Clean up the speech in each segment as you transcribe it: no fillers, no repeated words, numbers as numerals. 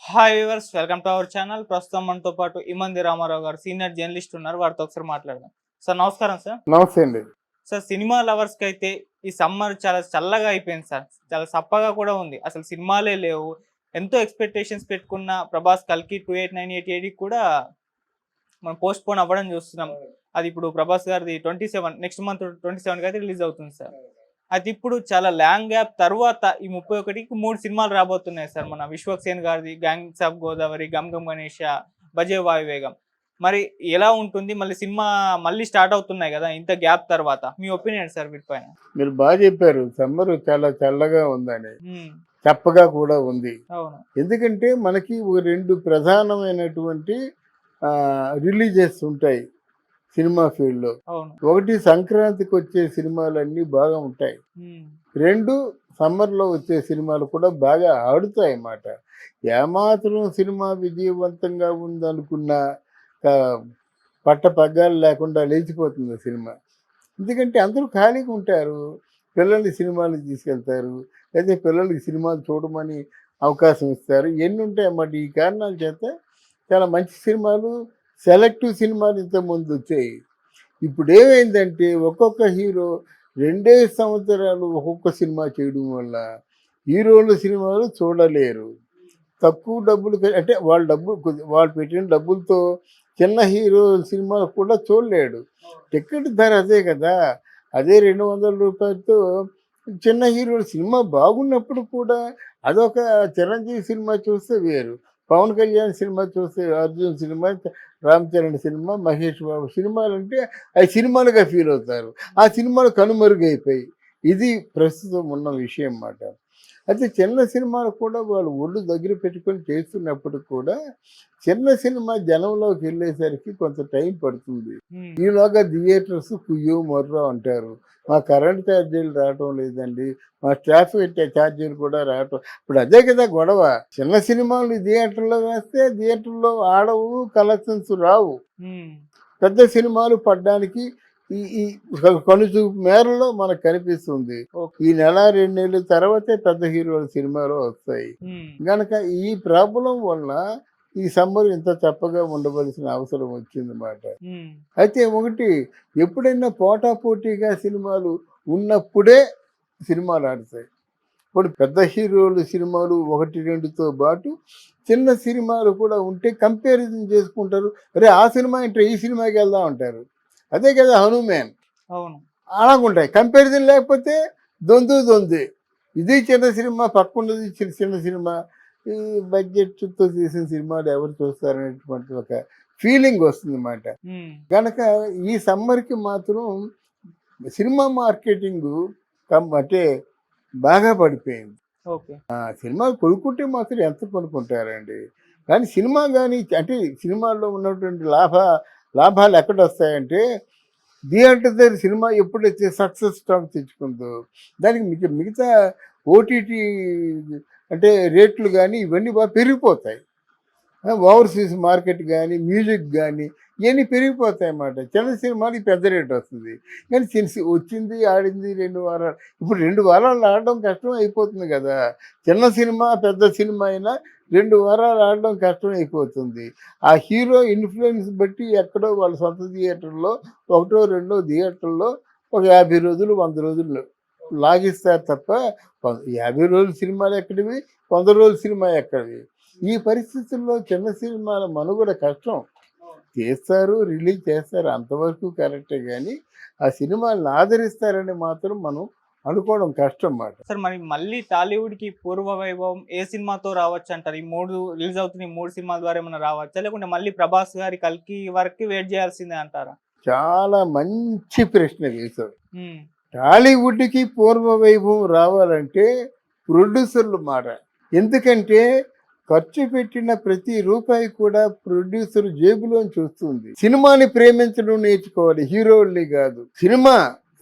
Hi viewers, welcome to our channel. ప్రస్తుతం మనతో పాటు ఇమంది రామారావు గారు సీనియర్ జర్నలిస్ట్ ఉన్నారు. వారితో ఒకసారి మాట్లాడదాం. సార్ నమస్కారం సార్. నమస్తే అండి. సార్ సినిమా లవర్స్‌కి అయితే ఈ సమ్మర్ చాలా చల్లగా అయిపోయింది సార్. చాలా సప్పగా కూడా ఉంది. అసలు సినిమాలే లేవు. ఎంతో ఎక్స్‌పెక్టేషన్స్ పెట్టుకున్న 'ప్రభాస్ కల్కి 2898' కూడా మనం పోస్ట్‌పోన్ అవ్వడం చూస్తున్నాం. అది ఇప్పుడు 'ప్రభాస్' గారిది 27 నెక్స్ట్ మంత్ 27కి అయితే రిలీజ్ అవుతుంది సార్. అయితే ఇప్పుడు చాలా లాంగ్ గ్యాప్ తర్వాత ఈ 31కి 3 సినిమాలు రాబోతున్నాయి సార్. మన 'విశ్వక్సేన్' గారిది 'గ్యాంగ్స్ ఆఫ్ గోదావరి', 'గమ్ గమ్ గణేష', 'భజే వాయువేగం'. మరి ఎలా ఉంటుంది? మళ్ళీ సినిమా మళ్ళీ స్టార్ట్ అవుతున్నాయి గదా! ఇంత గ్యాప్ తర్వాత. మీ ఒపీనియన్ సార్ వీటిపైన? మీరు బాగా చెప్పారు. సమ్మరు చాలా చల్లగా ఉందని. హ్మ్. చప్పగా కూడా ఉంది. అవును. ఎందుకంటే మనకి ఓ 2 ప్రధానమైనటువంటి రిలీజెస్ ఉంటాయి సినిమా ఫీల్డ్‌లో. అవును. ఒకటి సంక్రాంతికొచ్చే సినిమాలన్నీ బాగా ఉంటాయి. హ్మ్. 2 సమ్మర్‌లో వచ్చే సినిమాలు కూడా బాగా ఆడుతాయన్నమాట. ఏమాత్రం సినిమా విజయవంతంగా ఉందనుకున్నా ఆహ్, పట్టపగ్గాలు లేకుండా లేచిపోతుంది సినిమా. ఎందుకంటే అందరూ ఖాళీగా ఉంటారు. పిల్లల్ని సినిమాలకు తీసుకెళ్తారు. లేతే పిల్లలకి సినిమాలు చూడమని అవకాశం ఇస్తారు. ఇయన్నీ ఉంటాయన్నమాట. ఈ కారణాల చేత చాలా మంచి సినిమాలు, సెలెక్టివ్ సినిమాలు ఇంతకుముందొచ్చాయి. ఇప్పుడేమైందంటే ఒక్కొక్క హీరో 2 సంవత్సరాలు ఒక్కొక్క సినిమా చేయడం వల్ల హీరోల సినిమాలు చూడలేరు. తక్కువ డబ్బులు అంటే వాళ్ళ డబ్బు వాళ్ళు పెట్టిన డబ్బులతో చిన్న హీరో సినిమాలు కూడా చూడలేడు. టికెట్ ధర అదే కదా! అదే రూ. 200తో చిన్న హీరోల సినిమా బాగున్నప్పుడు కూడా అదొక చిరంజీవి సినిమా చూస్తే వేరు. పవన్ కళ్యాణ్ సినిమా చూస్తే అర్జున్ సినిమా, రామ్ చరణ్ సినిమా, మహేష్ బాబు సినిమాలంటే అవి సినిమాలుగా ఫీల్ అవుతారు. ఆ సినిమాలు కనుమరుగైపోయాయి. ఇది ప్రస్తుతం ఉన్న విషయం మాట. అయితే చిన్న సినిమాలు కూడా వాళ్ళు ఒళ్ళు దగ్గర పెట్టుకొని చేస్తున్నప్పటికి కూడా చిన్న సినిమా జనంలోకి వెళ్ళేసరికి కొంత టైం పడుతుంది. హ్మ్. ఈలోగా థియేటర్స్ కుయ్యో మొర్రో అంటారు. మా కరెంట్ ఛార్జీలు రావటం లేదండి. మా ట్రాఫిక్ ఛార్జీలు కూడా రావటం ఇప్పుడు అదే కదా గొడవ. చిన్న సినిమాలు థియేటర్‌లో వేస్తే థియేటర్‌లో ఆడవు, కలెక్షన్స్ రావు. హ్మ్. పెద్ద సినిమాలు పడ్డానికి ఈ ఈ కనుచూపు మేరలో మనకు కనిపిస్తుంది. ఓకే. ఈ నెల, 2 నెలల తర్వాతే పెద్ద హీరోల సినిమాలు వస్తాయి. హ్మ్. గనక ఈ ప్రాబ్లమ్ వల్ల ఈ సమ్మర్ ఇంత చప్పగా ఉండవలసిన అవసరం వచ్చిందన్నమాట. హ్మ్. అయితే ఒకటి ఎప్పుడైనా పోటాపోటీగా సినిమాలు ఉన్నప్పుడే సినిమాలు ఆడతాయి. ఇప్పుడు పెద్ద హీరోలు సినిమాలు 1, 2తో పాటు చిన్న సినిమాలు కూడా ఉంటే కంపారిజన్ చేసుకుంటారు. అరే! ఆ సినిమా ఏంట్రా ఈ సినిమాకెళ్దాం అంటారు. అదే కదా 'హనుమాన్' అవును. అలాగుంటాయి. కంపారిజన్ లేకపోతే దొందే. ఇది చిన్న సినిమా, పక్కనున్నది చిన్న సినిమా. ఈ బడ్జెట్‌తో తీసిన సినిమాలు ఎవరు చూస్తారనేటువంటి ఒక ఫీలింగ్ వస్తుందన్నమాట. హ్మ్. గనక ఈ సమ్మర్‌కి మాత్రం సినిమా మార్కెటింగు అంటే బాగా పడిపోయింది. ఓకే. సినిమాలు కొనుక్కుంటే మాత్రం ఎంత కొనుక్కుంటారండి. కానీ సినిమా గాని అంటే సినిమాల్లో ఉన్నటువంటి లాభాలు ఎక్కడొస్తాయంటే థియేటర్ దగ్గర సినిమా ఎప్పుడైతే సక్సెస్ టాక్ తెచ్చుకుందో దానికి మిగతా ఓటీటీ అంటే రేట్లు గానీ ఇవన్నీ బాగా పెరిగిపోతాయి. ఓవర్‌సీస్ మార్కెట్ గానీ, మ్యూజిక్ గానీ ఇయన్నీ పెరిగిపోతాయన్నమాట. చిన్న సినిమాలకి పెద్ద రేట్ వస్తుంది. కానీ వచ్చింది, ఆడింది 2 వారాలు. ఇప్పుడు 2 వారాలు ఆడడం కష్టం అయిపోతుంది గదా! చిన్న సినిమా, పెద్ద సినిమా అయినా 2 వారాలు ఆడడం కష్టం అయిపోతుంది. ఆ హీరో ఇన్‌ఫ్లూయెన్స్ బట్టి ఎక్కడో వాళ్ళ సొంత థియేటర్‌లో ఒకటో, రెండో థియేటర్‌లో ఒక 50 రోజులు, 100 రోజులు లాగిస్తారు తప్ప 50 రోజుల సినిమాలు ఎక్కడివి, 100 రోజుల సినిమా ఎక్కడివి. ఈ పరిస్థితుల్లో చిన్న సినిమాల మనుగడ కష్టం. తీస్తారు, రిలీజ్ చేస్తారు అంతవరకు కరెక్టే గానీ, ఆ సినిమాలను ఆదరిస్తారని మాత్రం మనం అనుకోవడం కష్టం మాట. సార్ మరి మళ్ళీ టాలీవుడ్‌కి పూర్వ వైభవం ఏ సినిమాతో రావచ్చంటారు? ఈ 3 రిలీజ్ అవుతున్న ఈ 3 సినిమాల ద్వారా ఏమన్నా రావచ్చా? లేకుంటే మళ్ళీ 'ప్రభాస్' గారి 'కల్కి' వరకి వెయిట్ చేయాల్సిందే అంటారా? చాలా మంచి ప్రశ్న వేశావు. హ్మ్. టాలీవుడ్‌కి పూర్వ వైభవం రావాలంటే ప్రొడ్యూసర్లు మారాలి. ఎందుకంటే ఖర్చు పెట్టిన ప్రతి రూపాయి కూడా ప్రొడ్యూసర్ జేబులోంచి వస్తుంది. సినిమాని ప్రేమించడం నేర్చుకోవాలి. హీరోల్ని కాదు. Cinema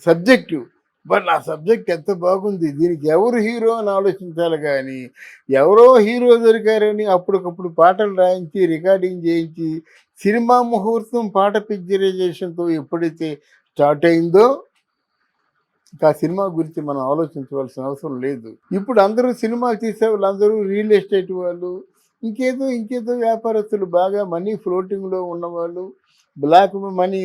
subject. నా సబ్జెక్ట్ ఎంత బాగుంది. దీనికి ఎవరు హీరో అని ఆలోచించాలి గానీ, ఎవరో హీరో దొరికారని అప్పటికప్పుడు పాటలు రాయించి, రికార్డింగ్ చేయించి, సినిమా ముహూర్తం పాట పిక్చరైజేషన్‌తో ఎప్పుడైతే స్టార్ట్ అయిందో ఇంకా సినిమా గురించి మనం ఆలోచించవలసిన అవసరం లేదు. ఇప్పుడు అందరూ సినిమాలు తీసేవాళ్ళందరూ రియల్ ఎస్టేట్ వాళ్ళు, ఇంకేదో ఇంకేదో వ్యాపారస్తులు బాగా మనీ ఫ్లోటింగ్లో ఉన్నవాళ్ళు, బ్లాక్ మనీ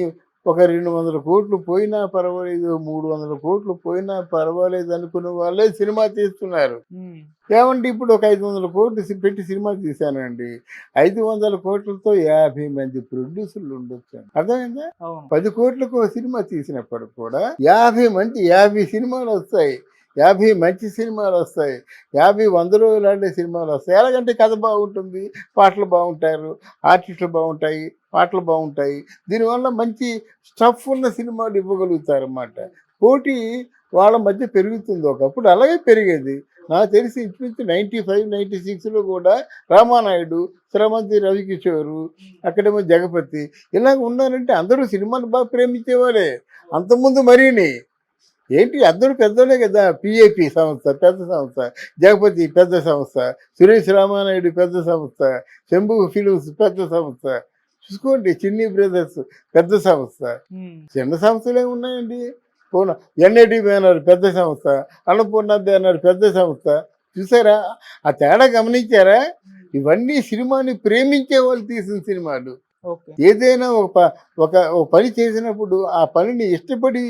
ఒక 200 కోట్లు పోయినా పర్వాలేదు, 300 కోట్లు పోయినా పర్వాలేదు అనుకునే వాళ్ళే సినిమా తీస్తున్నారు. ఉమ్, ఏమండి ఇప్పుడు ఒక 500 కోట్లు పెట్టి సినిమా తీశానండి. 500 కోట్లతో 50 మంది ప్రొడ్యూసర్లు ఉండొచ్చండి. అర్థమైందా? అవును. 10 కోట్లకు ఒక సినిమా తీసినప్పుడు కూడా 50 సినిమాలు వస్తాయి. 50 మంచి సినిమాలు వస్తాయి. 50 100 రోజులు ఆడే సినిమాలు వస్తాయి. ఎలాగంటే కథ బాగుంటుంది, పాటలు బాగుంటారు, ఆర్టిస్టులు బాగుంటాయి, పాటలు బాగుంటాయి. దీనివల్ల మంచి స్టఫ్ ఉన్న సినిమాలు ఇవ్వగలుగుతారన్నమాట. పోటీ వాళ్ళ మధ్య పెరుగుతుంది. ఒకప్పుడు అలాగే పెరిగేది. నాకు తెలిసి ఇంచుమించు 95, 96లో కూడా రామానాయుడు, శ్రవంతి రవికిషోరు, అక్కడేమో జగపతి ఇలాగ ఉన్నారంటే అందరూ సినిమాలు బాగా ప్రేమించేవారే. అంతకుముందు మరీని ఏంటి అందరూ పెద్దోళ్ళే కదా. పిఏపి సంస్థ పెద్ద సంస్థ, జగపతి పెద్ద సంస్థ, సురేష్ రామానాయుడు పెద్ద సంస్థ, శంభు ఫిలిమ్స్ పెద్ద సంస్థ, చూసుకోండి చిన్ని బ్రదర్స్ పెద్ద సంస్థ. ఉమ్, చిన్న సంస్థలే ఉన్నాయండి. పూర్ణ ఎన్ఐటి బ్యానర్ పెద్ద సంస్థ, అన్నపూర్ణ బ్యానర్ పెద్ద సంస్థ. చూసారా ఆ తేడా గమనించారా? ఇవన్నీ సినిమాని ప్రేమించే వాళ్ళు తీసిన సినిమాలు. ఓకే. ఏదైనా ఒక పని చేసినప్పుడు ఆ పనిని ఇష్టపడి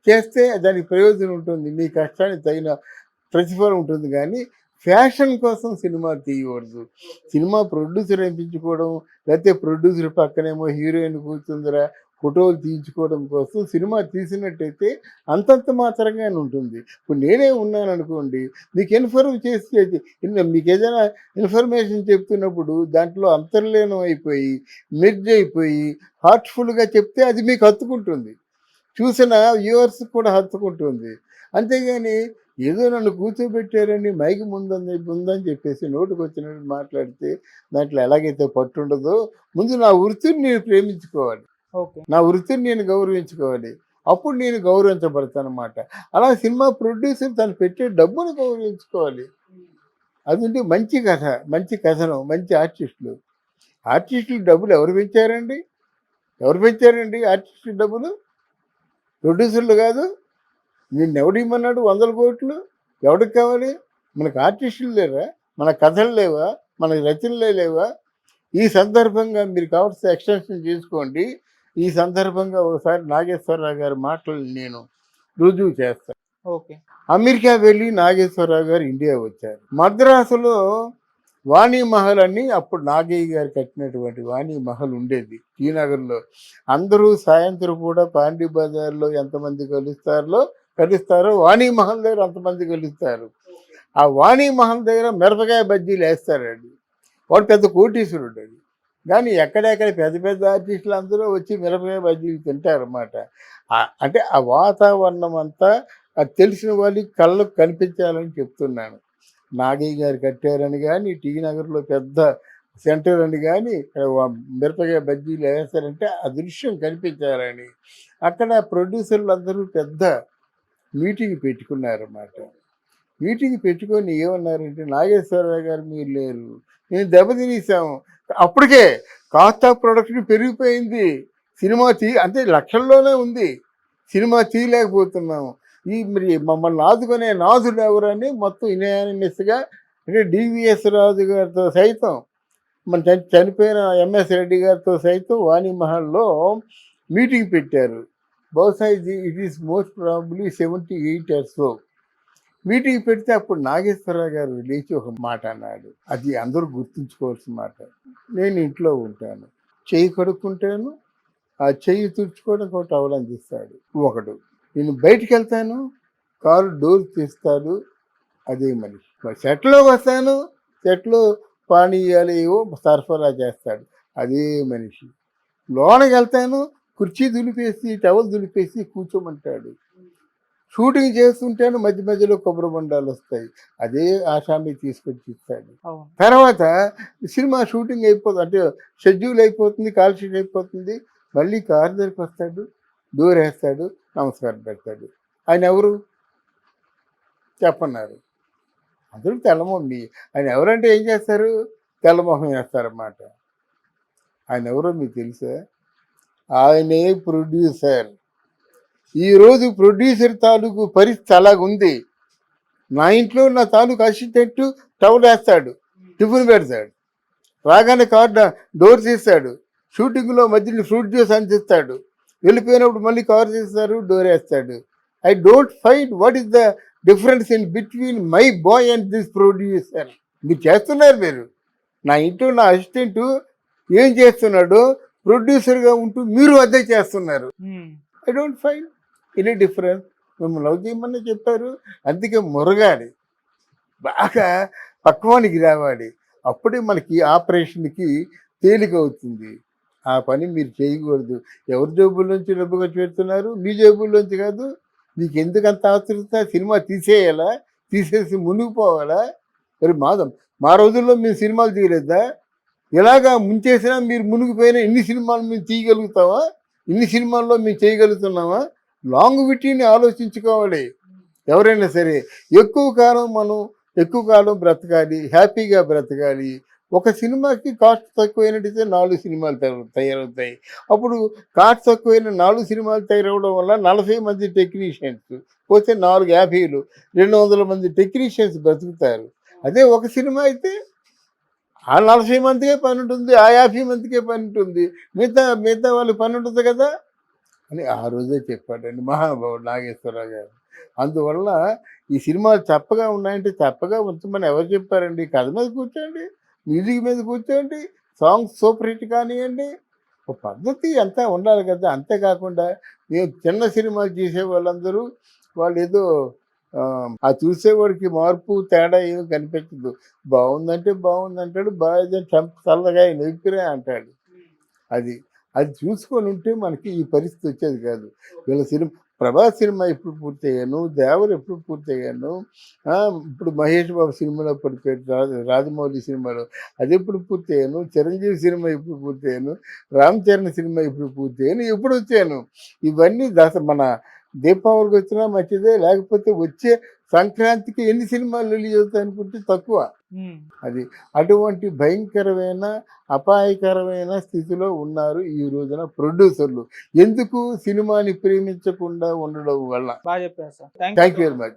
చేస్తే దానికి ప్రయోజనం ఉంటుంది, మీ కష్టానికి తగిన ప్రతిఫలం ఉంటుంది. కానీ ఫ్యాషన్ కోసం సినిమా తీయకూడదు. సినిమా ప్రొడ్యూసర్ అనిపించుకోవడం, లేకపోతే ప్రొడ్యూసర్ పక్కనేమో హీరోయిన్ కూర్చుందిరా ఫోటోలు తీయించుకోవడం కోసం సినిమా తీసినట్టయితే అంతంత మాత్రంగానే ఉంటుంది. ఇప్పుడు నేనే ఉన్నాను అనుకోండి, మీకు ఇన్ఫర్మ్ మీకు ఏదైనా ఇన్ఫర్మేషన్ చెప్తున్నప్పుడు దాంట్లో అంతర్లీనం అయిపోయి మెర్జ్ అయిపోయి హార్ట్ఫుల్గా చెప్తే అది మీకు హత్తుకుంటుంది, చూసిన వ్యూవర్స్ కూడా హత్తుకుంటుంది. అంతేగాని ఏదో నన్ను కూర్చోబెట్టారని మైకి ముందని చెప్పేసి నోటికి వచ్చినట్టు మాట్లాడితే దాంట్లో ఎలాగైతే పట్టుండదో, ముందు నా వృత్తిని నేను ప్రేమించుకోవాలి, ఓకే. నా వృత్తిని నేను గౌరవించుకోవాలి. అప్పుడు నేను గౌరవించబడతానమాట. అలా సినిమా ప్రొడ్యూసర్ తను పెట్టే డబ్బును గౌరవించుకోవాలి. అది ఉంటే మంచి కథ, మంచి కథనం, మంచి ఆర్టిస్టులు. ఆర్టిస్టులు డబ్బులు ఎవరు పెంచారండి? ఎవరు పెంచారండి ఆర్టిస్టుల డబ్బులు? ప్రొడ్యూసర్లు కాదు. నిన్నెవడిమ్మన్నాడు 100 కోట్లు? ఎవడికి కావాలి? మనకు ఆర్టిస్టులు లేరా? మన కథలు లేవా? మన రచనలే లేవా? ఈ సందర్భంగా మీరు కావాల్సిన ఎక్స్టెన్షన్ చేసుకోండి. ఈ సందర్భంగా ఒకసారి నాగేశ్వరరావు గారి మాటలు నేను రుజువు చేస్తాను. ఓకే. అమెరికా వెళ్ళి నాగేశ్వరరావు గారు ఇండియా వచ్చారు. మద్రాసులో వాణి మహల్ అని అప్పుడు నాగయ్య గారు కట్టినటువంటి వాణి మహల్ ఉండేది టీనగర్లో. అందరూ సాయంత్రం కూడా పాండి బజార్లో ఎంతమంది కలుస్తారో వాణి మహల్ దగ్గర అంతమంది కలుస్తారు. ఆ వాణి మహల్ దగ్గర మిరపకాయ బజ్జీలు వేస్తారండి. వాడు పెద్ద కోటీశ్వరుడు అది. కానీ ఎక్కడెక్కడ పెద్ద పెద్ద ఆర్టిస్టులు అందరూ వచ్చి మిరపకాయ బజ్జీలు తింటారన్నమాట. అంటే ఆ వాతావరణం అంతా అది తెలిసిన వాళ్ళకి కళ్ళకు కనిపించాలని చెప్తున్నాను. నాగయ్య గారు కట్టారని కానీ, టీ నగర్లో పెద్ద సెంటర్ అని కానీ, మిరపకాయ బజ్జీలు వేస్తారంటే ఆ దృశ్యం కనిపించాలని అక్కడ ప్రొడ్యూసర్లు అందరూ పెద్ద మీటింగ్ పెట్టుకున్నారన్నమాట. మీటింగ్ పెట్టుకొని ఏమన్నారంటే, నాగేశ్వరరావు గారు మీరు లేరు, నేను దెబ్బతినేసాము. అప్పటికే కాస్ట్ ఆఫ్ ప్రొడక్షన్ పెరిగిపోయింది. సినిమా అంటే లక్షల్లోనే ఉంది. సినిమా తీయలేకపోతున్నాము. మరి మమ్మల్ని ఆదుకునే నాథుడు ఎవరని మొత్తం యునానిమస్గా అంటే డివిఎస్ రాజు గారితో సైతం, మన చనిపోయిన ఎంఎస్ రెడ్డి గారితో సైతం వాణి మహల్లో మీటింగ్ పెట్టారు. బహుశా it is most probably 78 or so. Meeting పెడితే అప్పుడు నాగేశ్వరరావు గారు లేచి ఒక మాట అన్నాడు. అది అందరూ గుర్తుంచుకోవాల్సిన మాట. నేను ఇంట్లో ఉంటాను, చెయ్యి కడుక్కుంటాను, ఆ చెయ్యి తుడుచుకోవడానికి ఒక టవల్ అందిస్తాడు ఒకడు. నేను బయటికి వెళ్తాను, కారు డోర్ తీస్తాడు అదే మనిషి. సెట్లోకి వస్తాను, సెట్లో పానీయాలు ఏవో సరఫరా చేస్తాడు అదే మనిషి. లోనకి వెళ్తాను, కుర్చీ దులిపేసి టవల్ దులిపేసి కూర్చోమంటాడు. షూటింగ్ చేస్తుంటాను, మధ్య మధ్యలో కొబ్బరి బొండాలు వస్తాయి, అదే ఆసామి తీసుకొచ్చి ఇస్తాడు. తర్వాత సినిమా షూటింగ్ అయిపోతుంది, అంటే షెడ్యూల్ అయిపోతుంది, కాల్ షీట్ అయిపోతుంది, మళ్ళీ కారు దగ్గరికి వస్తాడు, డోర్ వేస్తాడు, నమస్కారం పెడతాడు. ఆయన ఎవరు చెప్పన్నారు? అందరూ తెల్లమొహం. ఆయన ఎవరంటే ఏం చేస్తారు? తెల్లమొహం వేస్తారన్నమాట. ఆయన ఎవరో మీకు తెలుసా? ఆయనే ప్రొడ్యూసర్. ఈరోజు ప్రొడ్యూసర్ తాలూకు పరిస్థితి అలాగుంది. నా ఇంట్లో నా తాలూకు అసిస్టెంట్ టవల్ వేస్తాడు, టిఫిన్ పెడతాడు, రాగానే కార్ డోర్ తీస్తాడు, షూటింగ్లో మధ్యలో ఫ్రూట్ జ్యూస్ అందిస్తాడు, వెళ్ళిపోయినప్పుడు మళ్ళీ కార్ తీస్తారు, డోర్ వేస్తాడు. I don't find what is the difference in between my boy and this producer. మీరు చేస్తున్నారు, మీరు నా ఇంట్లో నా అసిస్టెంట్ ఏం చేస్తున్నాడో ప్రొడ్యూసర్గా ఉంటూ మీరు అదే చేస్తున్నారు. I don't find any difference. మేము లవ్ చేయమని చెప్పారు, అందుకే మురగాలి, బాగా పక్వానికి రావాలి, అప్పుడే మనకి ఆపరేషన్కి తేలిక అవుతుంది. ఆ పని మీరు చేయకూడదు. ఎవరి జేబుల్లోంచి డబ్బు ఖర్చు పెడుతున్నారు? మీ జేబుల్లోంచి కాదు. మీకు ఎందుకు అంత ఆతృత? సినిమా తీసేయాలా? తీసేసి మునిగిపోవాలా? మరి మా రోజుల్లో మేము సినిమాలు తీయలేదా? ఇలాగా ముంచేసినా మీరు మునిగిపోయినా ఇన్ని సినిమాలు మేము తీయగలుగుతావా? ఇన్ని సినిమాల్లో మేము చేయగలుగుతున్నామా? లాంగ్ విటీని ఆలోచించుకోవాలి ఎవరైనా సరే. ఎక్కువ కాలం బ్రతకాలి, హ్యాపీగా బ్రతకాలి. ఒక సినిమాకి కాస్ట్ తక్కువైనట్టయితే 4 సినిమాలు తయారవుతాయి. అప్పుడు కాస్ట్ తక్కువైన 4 సినిమాలు తయారవడం వల్ల 40 మంది టెక్నీషియన్స్ పోతే 4 50లు 200 మంది టెక్నీషియన్స్ బ్రతుకుతారు. అదే ఒక సినిమా అయితే ఆ 40 మందికే పని ఉంటుంది, ఆ 50 మందికే పని ఉంటుంది, మిగతా వాళ్ళకి పని ఉంటుంది కదా అని ఆ రోజే చెప్పాడండి మహానుభావుడు నాగేశ్వరరావు గారు. అందువల్ల ఈ సినిమాలు చప్పగా ఉన్నాయంటే చప్పగా ఉంచమని ఎవరు చెప్పారండి? కథ మీద కూర్చోండి, మ్యూజిక్ మీద కూర్చోండి, సాంగ్స్ సూపర్ హిట్ కానివ్వండి, ఒక పద్ధతి అంతా ఉండాలి కదా. అంతేకాకుండా మేము చిన్న సినిమాలు చేసే వాళ్ళందరూ వాళ్ళు ఏదో ఆ చూసేవాడికి మార్పు తేడా ఏమి కనిపించదు. బాగుందంటే బాగుందంటాడు, బాగా చల్లగా నొప్పిరే అంటాడు. అది అది చూసుకొని ఉంటే మనకి ఈ పరిస్థితి వచ్చేది కాదు. వీళ్ళ ప్రభాస్ సినిమా ఎప్పుడు పూర్తయ్యాను, దేవర్ ఎప్పుడు పూర్తయ్యాను, ఇప్పుడు మహేష్ బాబు సినిమాలో పడిపోయాడు, రాజమౌళి సినిమాలో అది ఎప్పుడు పూర్తయ్యాను, చిరంజీవి సినిమా ఎప్పుడు పూర్తయ్యాను, రామ్ చరణ్ సినిమా ఎప్పుడు పూర్తయ్యాను, ఎప్పుడు వచ్చాను. ఇవన్నీ మన దీపావళికి వచ్చినా మంచిదే, లేకపోతే వచ్చే సంక్రాంతికి ఎన్ని సినిమాలు రిలీజ్ అవుతాయి అనుకుంటే తక్కువ. అది అటువంటి భయంకరమైన అపాయకరమైన స్థితిలో ఉన్నారు ఈ రోజున ప్రొడ్యూసర్లు. ఎందుకు? సినిమాని ప్రేమించకుండా ఉండడం వల్ల. బాగా చెప్పారు sir. Thank you very much.